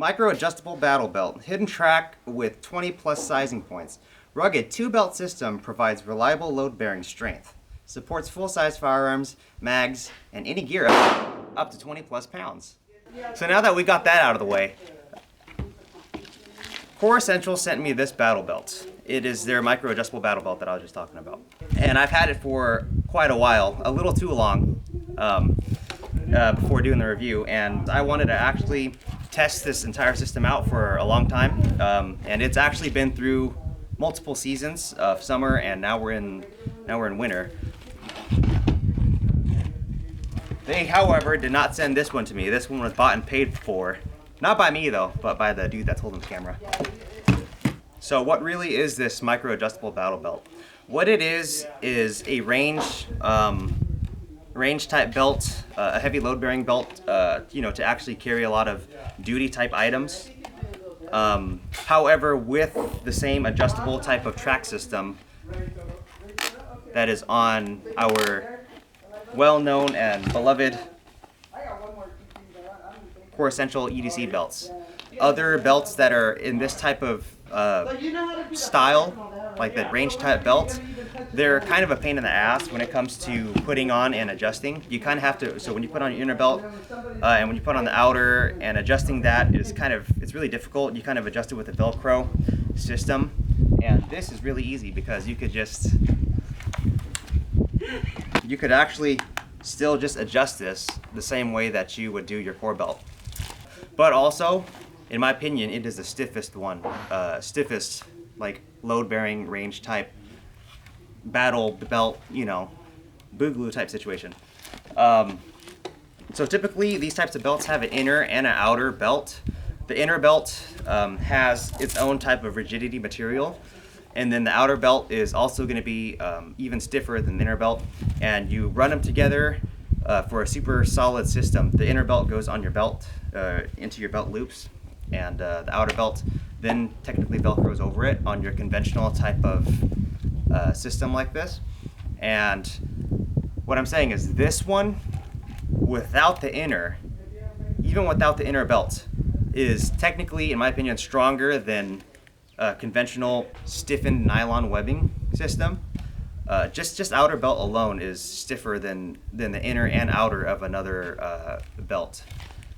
Micro adjustable battle belt, hidden track with 20 plus sizing points. Rugged 2-belt system provides reliable load-bearing strength. Supports full-size firearms, mags, and any gear up to 20 plus pounds. So now that we got that out of the way, Core Essential sent me this battle belt. It is their micro adjustable battle belt that I was just talking about. And I've had it for quite a while, a little too long before doing the review. And I wanted to actually test this entire system out for a long time. And it's actually been through multiple seasons of summer, and now we're in winter. They, however, did not send this one to me. This one was bought and paid for. Not by me though, but by the dude that's holding the camera. So what really is this micro adjustable battle belt? What it is a range type belt, a heavy load bearing belt, to actually carry a lot of duty type items. However, with the same adjustable type of track system that is on our well-known and beloved Core Essential EDC belts. Other belts that are in this type of style, like the range type belt, they're kind of a pain in the ass when it comes to putting on and adjusting. You kind of have to, so when you put on your inner belt and when you put on the outer, and adjusting that is it's really difficult. You kind of adjust it with a Velcro system. And this is really easy because you could actually still just adjust this the same way that you would do your core belt. But also, in my opinion, it is the stiffest one, like load-bearing range type battle belt, boogaloo type situation. So typically these types of belts have an inner and an outer belt. The inner belt has its own type of rigidity material, and then the outer belt is also going to be even stiffer than the inner belt. And you run them together for a super solid system. The inner belt goes on your belt, into your belt loops, and the outer belt then technically Velcros over it on your conventional type of system like this. And what I'm saying is this one, without the inner, even without the inner belt, is technically, in my opinion, stronger than conventional stiffened nylon webbing system. Just outer belt alone is stiffer than the inner and outer of another belt.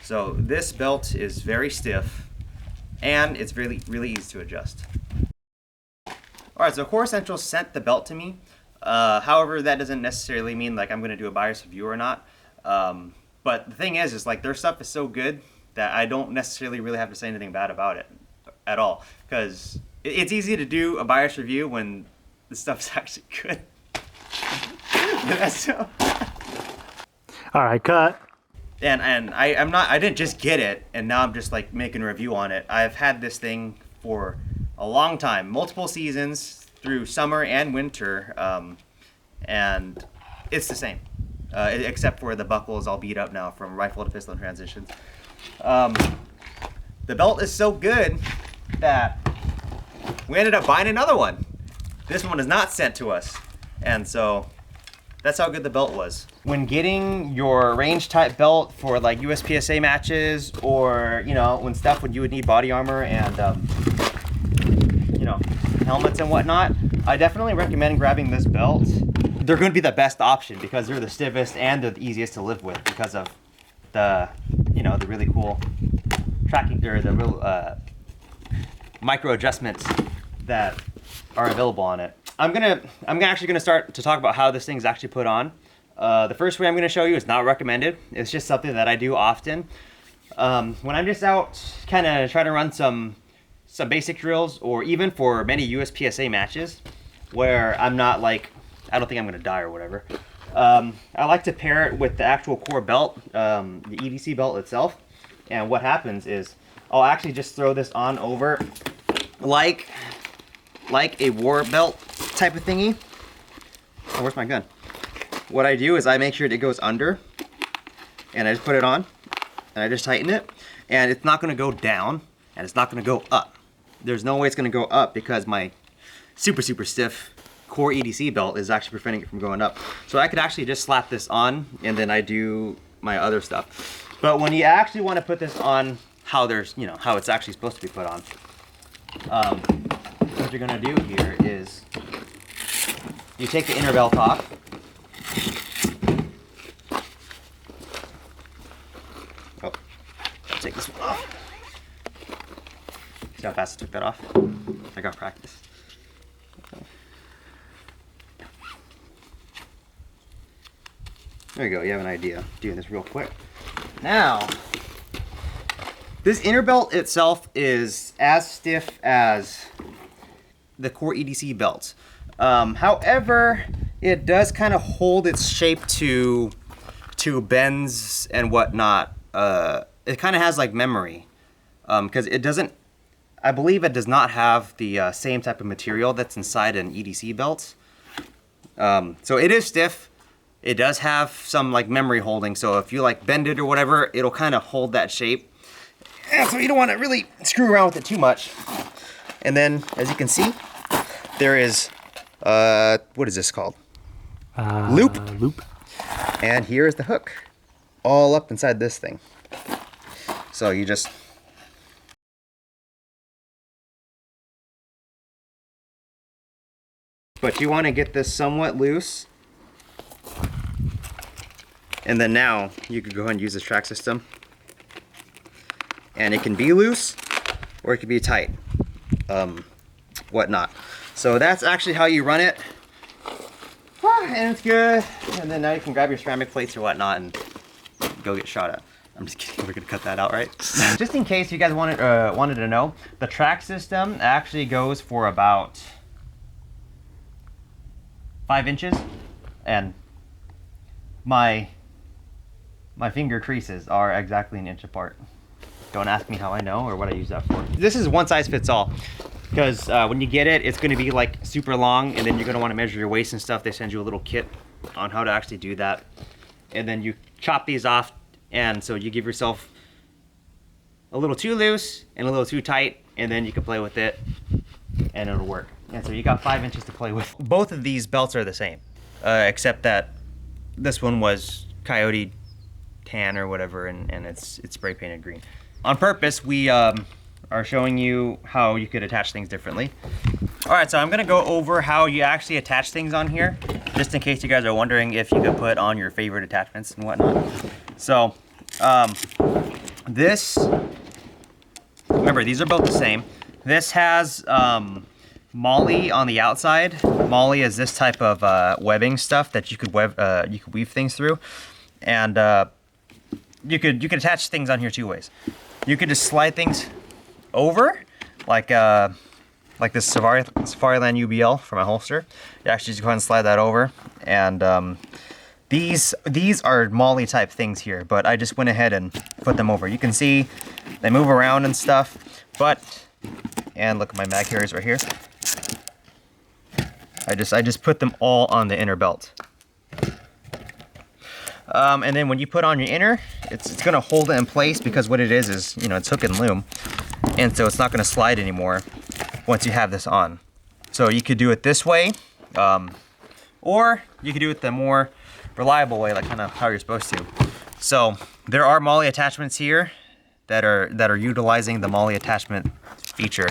So this belt is very stiff, and it's really easy to adjust. All right, so Core Essential sent the belt to me. However, that doesn't necessarily mean like I'm going to do a buyer's review or not. But the thing is like their stuff is so good that I don't necessarily really have to say anything bad about it at all, because it's easy to do a buyer's review when the stuff's actually good. All right, cut. And I didn't just get it and now I'm just like making a review on it. I've had this thing for a long time, multiple seasons through summer and winter, and it's the same, except for the buckle is all beat up now from rifle to pistol transitions. The belt is so good that we ended up buying another one. This one is not sent to us, and so that's how good the belt was. When getting your range type belt for like USPSA matches, or when you would need body armor and helmets and whatnot, I definitely recommend grabbing this belt. They're going to be the best option because they're the stiffest and they're the easiest to live with because of the the really cool tracking, or the real micro adjustments that are available on it. I'm actually gonna start to talk about how this thing's actually put on. The first way I'm gonna show you is not recommended. It's just something that I do often. When I'm just out kind of trying to run some basic drills, or even for many USPSA matches where I'm not like, I don't think I'm gonna die or whatever. I like to pair it with the actual core belt, the EDC belt itself. And what happens is I'll actually just throw this on over like a war belt type of thingy. Oh, where's my gun? What I do is I make sure it goes under, and I just put it on, and I just tighten it, and it's not gonna go down, and it's not gonna go up. There's no way it's gonna go up because my super stiff core EDC belt is actually preventing it from going up. So I could actually just slap this on, and then I do my other stuff. But when you actually want to put this on how there's, you know, how it's actually supposed to be put on. What you're gonna do here is you take the inner belt off. Oh, take this one off. See how fast I took that off? I got practice. There you go, you have an idea. Doing this real quick. Now, this inner belt itself is as stiff as the core EDC belts. However, it does kind of hold its shape to bends and whatnot. It kind of has like memory, because it doesn't, I believe it does not have the same type of material that's inside an EDC belt. So it is stiff. It does have some like memory holding, so if you like bend it or whatever, it'll kind of hold that shape. And so you don't want to really screw around with it too much. And then, as you can see, there is, what is this called? Loop. Loop. And here is the hook, all up inside this thing. So you just, but you want to get this somewhat loose. And then now you could go ahead and use this track system. And it can be loose or it can be tight, whatnot. So that's actually how you run it. And it's good. And then now you can grab your ceramic plates or whatnot and go get shot at. I'm just kidding, we're gonna cut that out, right? Just in case you guys wanted to know, the track system actually goes for about 5 inches, and my finger creases are exactly 1 inch apart. Don't ask me how I know or what I use that for. This is one size fits all, because when you get it, it's going to be like super long, and then you're going to want to measure your waist and stuff. They send you a little kit on how to actually do that, and then you chop these off, and so you give yourself a little too loose and a little too tight, and then you can play with it and it'll work. And so you got 5 inches to play with. Both of these belts are the same, except that this one was Coyote tan or whatever, and it's spray painted green. On purpose, we are showing you how you could attach things differently. All right, so I'm gonna go over how you actually attach things on here, just in case you guys are wondering if you could put on your favorite attachments and whatnot. So, this, remember, these are both the same. This has Molly on the outside. Molly is this type of webbing stuff that you could weave things through, and you could attach things on here 2 ways. You could just slide things over, like this Safariland UBL from my holster. You actually just go ahead and slide that over, and these are Molly type things here, but I just went ahead and put them over. You can see they move around and stuff, and look at my mag carriers right here. I just put them all on the inner belt. And then when you put on your inner, it's gonna hold it in place, because what it is, you know, it's hook and loom. And so it's not gonna slide anymore once you have this on. So you could do it this way, or you could do it the more reliable way, like kind of how you're supposed to. So there are Molly attachments here that are utilizing the Molly attachment feature.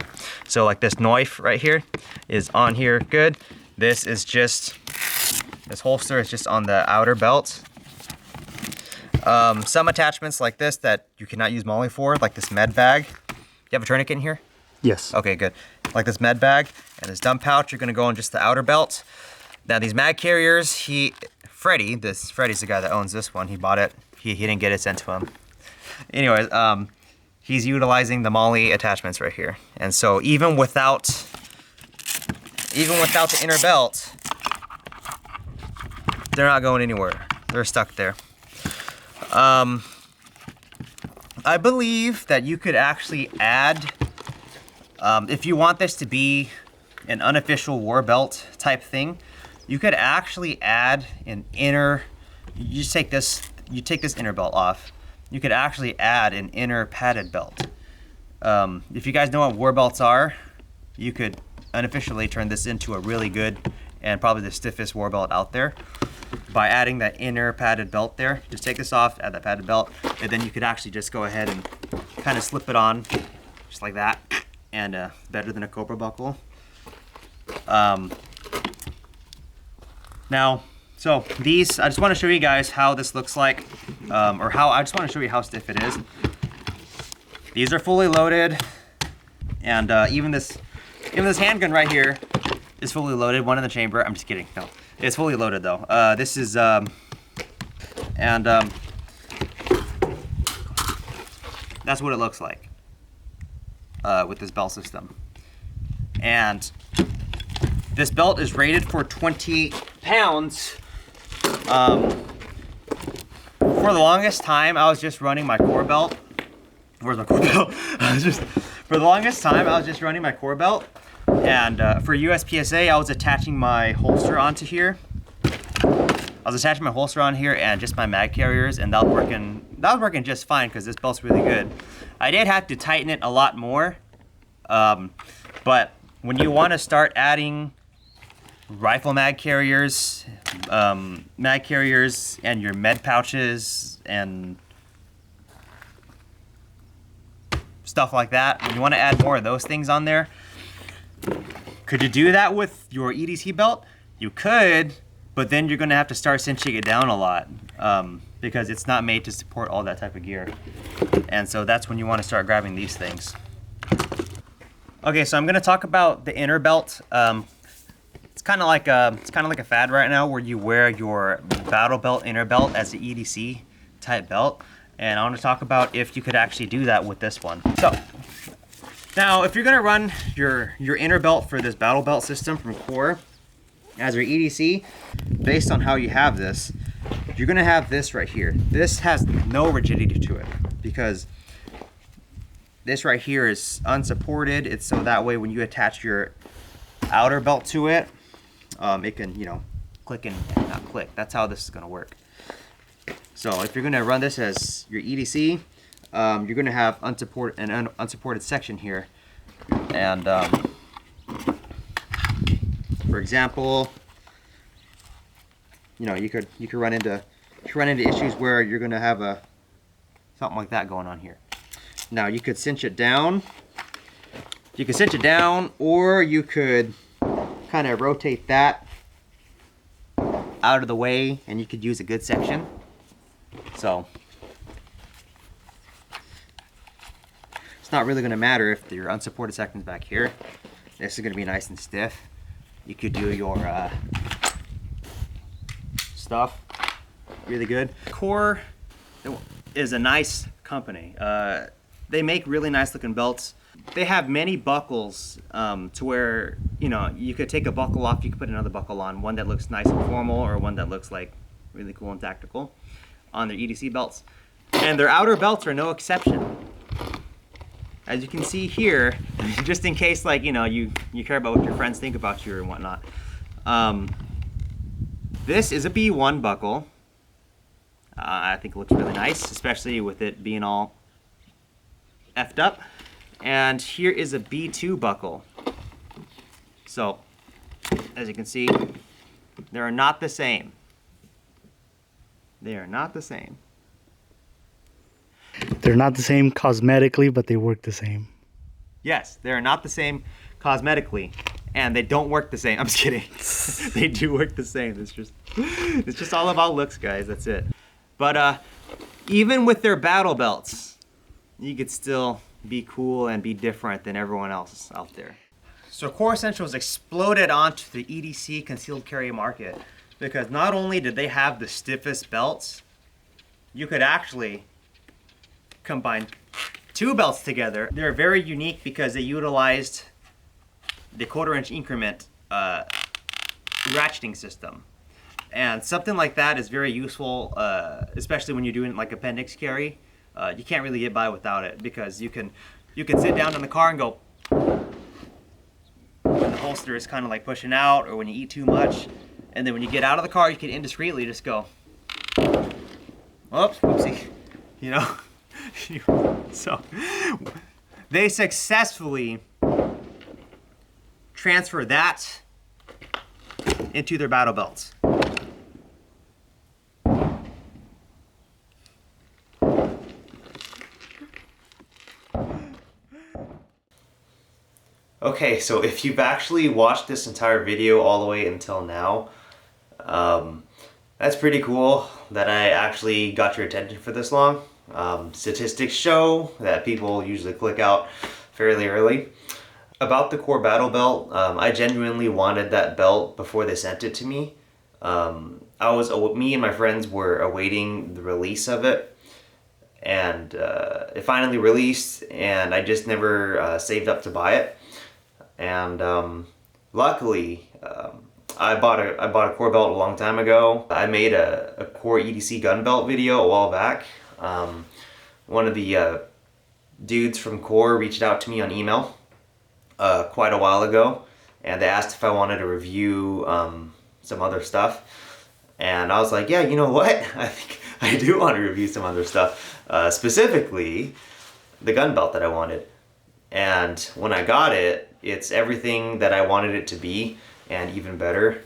So like this knife right here is on here, good. This holster is just on the outer belt. Some attachments like this that you cannot use Molly for, like this med bag. You have a tourniquet in here? Yes. Okay, good. Like this med bag and this dump pouch, you're gonna go on just the outer belt. Now these mag carriers, Freddie's the guy that owns this one. He bought it. He didn't get it sent to him. Anyways, he's utilizing the Molly attachments right here. And so even without the inner belt, they're not going anywhere. They're stuck there. I believe that you could actually add, if you want this to be an unofficial war belt type thing, you could actually add an inner, you take this inner belt off, you could actually add an inner padded belt. If you guys know what war belts are, you could unofficially turn this into a really good and probably the stiffest war belt out there by adding that inner padded belt there. Just take this off, add that padded belt, and then you could actually just go ahead and kind of slip it on just like that, and better than a Cobra buckle. Now, so these, I just want to show you guys how this looks like, I just want to show you how stiff it is. These are fully loaded, and even this handgun right here is fully loaded. One in the chamber. I'm just kidding. No, it's fully loaded though. This is that's what it looks like with this belt system. And this belt is rated for 28 pounds. For the longest time, I was just running my core belt. Where's my core belt? For the longest time, I was just running my core belt. And for USPSA, I was attaching my holster onto here. I was attaching my holster on here and just my mag carriers, and that was working just fine because this belt's really good. I did have to tighten it a lot more, but when you want to start adding rifle mag carriers and your med pouches and stuff like that, when you want to add more of those things on there, could you do that with your EDC belt? You could, but then you're going to have to start cinching it down a lot because it's not made to support all that type of gear. And so that's when you want to start grabbing these things. Okay, so I'm going to talk about the inner belt. It's kind of like a fad right now where you wear your battle belt inner belt as the EDC type belt, and I want to talk about if you could actually do that with this one. So now, if you're going to run your inner belt for this battle belt system from Core as your EDC, based on how you have this, you're going to have this right here. This has no rigidity to it because this right here is unsupported. It's so that way when you attach your outer belt to it, it can, click and not click. That's how this is going to work. So if you're going to run this as your EDC, you're going to have an unsupported section here. And for example, you could run into issues where you're going to have something like that going on here. Now you could cinch it down. You could cinch it down, or you could kind of rotate that out of the way, and you could use a good section. So it's not really going to matter if your unsupported section's back here. This is going to be nice and stiff. You could do your stuff really good. Core is a nice company. They make really nice looking belts. They have many buckles to where, you could take a buckle off, you could put another buckle on, one that looks nice and formal or one that looks like really cool and tactical on their EDC belts. And their outer belts are no exception. As you can see here, just in case you care about what your friends think about you and whatnot. This is a B1 buckle. I think it looks really nice, especially with it being all effed up. And here is a B2 buckle. So, as you can see, they are not the same. They are not the same. They're not the same cosmetically, but they work the same. Yes, they are not the same cosmetically, and they don't work the same. I'm just kidding. They do work the same. It's just all about looks, guys. That's it. But even with their battle belts, you could still be cool and be different than everyone else out there. So Core Essentials exploded onto the EDC concealed carry market because not only did they have the stiffest belts, you could actually combine two belts together. They're very unique because they utilized the 1/4 inch increment ratcheting system. And something like that is very useful, especially when you're doing like appendix carry. You can't really get by without it because you can sit down in the car and go when the holster is kind of like pushing out or when you eat too much, and then when you get out of the car you can indiscreetly just go, oops, whoopsie, So they successfully transfer that into their battle belts. Okay, so if you've actually watched this entire video all the way until now, that's pretty cool that I actually got your attention for this long. Statistics show that people usually click out fairly early. About the Core Battle Belt, I genuinely wanted that belt before they sent it to me. Me and my friends were awaiting the release of it, and it finally released, and I just never saved up to buy it. And luckily, I bought a Core belt a long time ago. I made a Core EDC gun belt video a while back. One of the dudes from Core reached out to me on email quite a while ago, and they asked if I wanted to review some other stuff. And I was like, yeah, you know what? I think I do want to review some other stuff, specifically the gun belt that I wanted. And when I got it, it's everything that I wanted it to be and even better.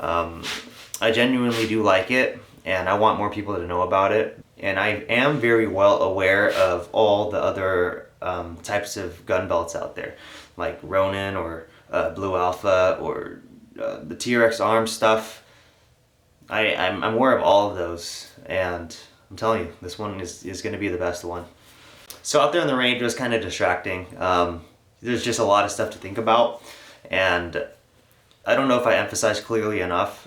I genuinely do like it, and I want more people to know about it. And I am very well aware of all the other types of gun belts out there, like Ronin or Blue Alpha or the TRX Arms stuff. I'm aware of all of those, and I'm telling you, this one is going to be the best one. So out there in the range, it was kind of distracting. There's just a lot of stuff to think about, and I don't know if I emphasized clearly enough.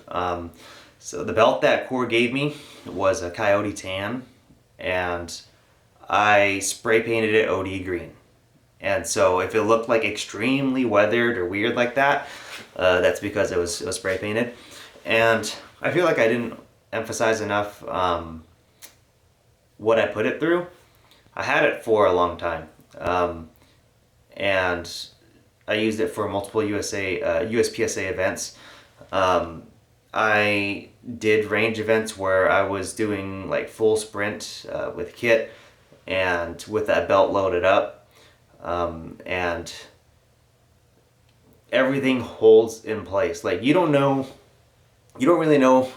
So the belt that Core gave me was a Coyote Tan, and I spray painted it OD green. And so if it looked like extremely weathered or weird like that, that's because it was spray painted. And I feel like I didn't emphasize enough what I put it through. I had it for a long time, and I used it for multiple USPSA events. I did range events where I was doing like full sprint with kit and with that belt loaded up, and everything holds in place. Like you don't really know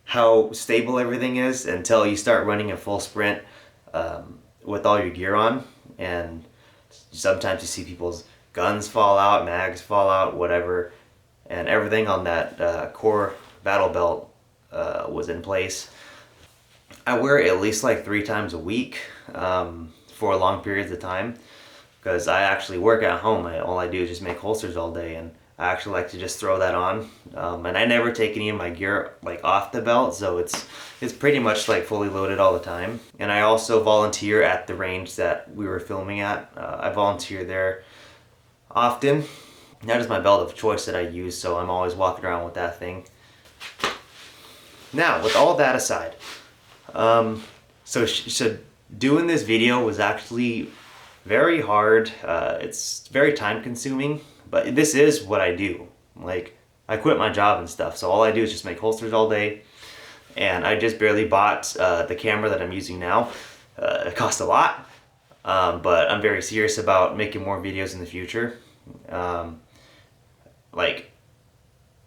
how stable everything is until you start running a full sprint with all your gear on, and sometimes you see people's guns fall out, mags fall out, whatever, and everything on that Core battle belt was in place. I wear it at least like 3 times a week for long periods of time, because I actually work at home. All I do is just make holsters all day, and I actually like to just throw that on, and I never take any of my gear like off the belt, so it's pretty much like fully loaded all the time. And I also volunteer at the range that we were filming at. I volunteer there often. That is my belt of choice that I use, so I'm always walking around with that thing. Now, with all that aside, so doing this video was actually very hard. It's very time consuming, but this is what I do. Like, I quit my job and stuff, so all I do is just make holsters all day. And I just barely bought the camera that I'm using now. It cost a lot, but I'm very serious about making more videos in the future. Like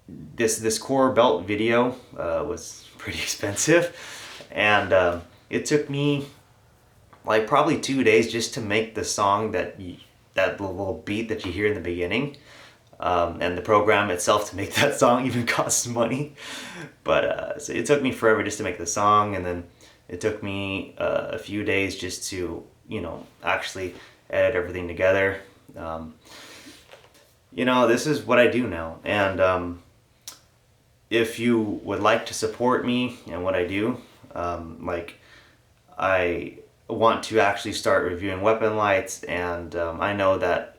this Core belt video was pretty expensive, and it took me like probably 2 days just to make the song that little beat that you hear in the beginning. And the program itself to make that song even costs money. But so it took me forever just to make the song, and then it took me a few days just to, actually edit everything together. This is what I do now, and if you would like to support me and what I do, I want to actually start reviewing weapon lights, and I know that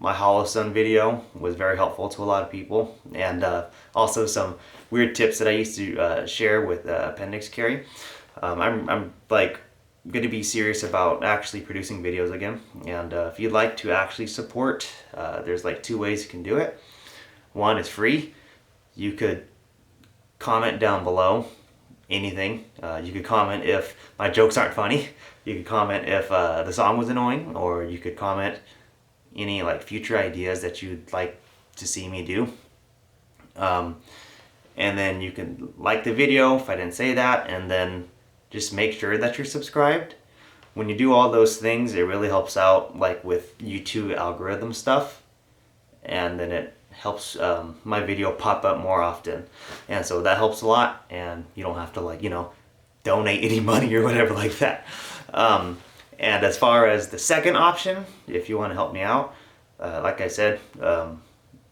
my Holosun video was very helpful to a lot of people, and also some weird tips that I used to share with appendix carry. I'm like going to be serious about actually producing videos again, and if you'd like to actually support, there's like 2 ways you can do it. One is free. You could comment down below anything. You could comment if my jokes aren't funny. You could comment if the song was annoying, or you could comment any like future ideas that you'd like to see me do. And then you can like the video if I didn't say that, and then just make sure that you're subscribed. When you do all those things, it really helps out like with YouTube algorithm stuff. and then it helps my video pop up more often, and so that helps a lot, and you don't have to, like, you know, donate any money or whatever like that. And as far as the second option, if you want to help me out, like I said,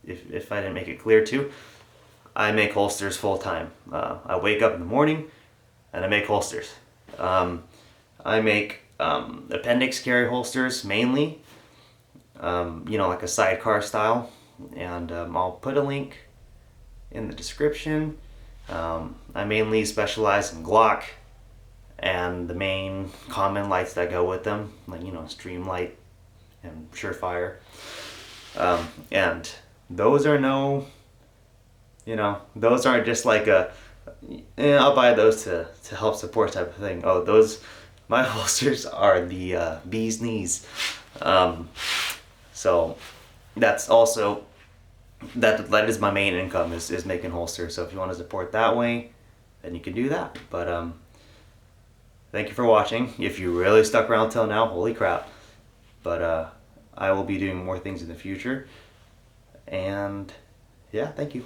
if I didn't make it clear too, I make holsters full time. I wake up in the morning and I make holsters. I make appendix carry holsters mainly, you know, like a sidecar style, and I'll put a link in the description. I mainly specialize in Glock and the main common lights that go with them, like, you know, Streamlight and Surefire. And those are no, you know, those aren't just like a, I'll buy those to help support type of thing. Oh, those, my holsters are the bee's knees. So that's also, that is my main income, is making holsters. So if you want to support that way, then you can do that. But thank you for watching. If you really stuck around till now, holy crap. But I will be doing more things in the future. And yeah, thank you.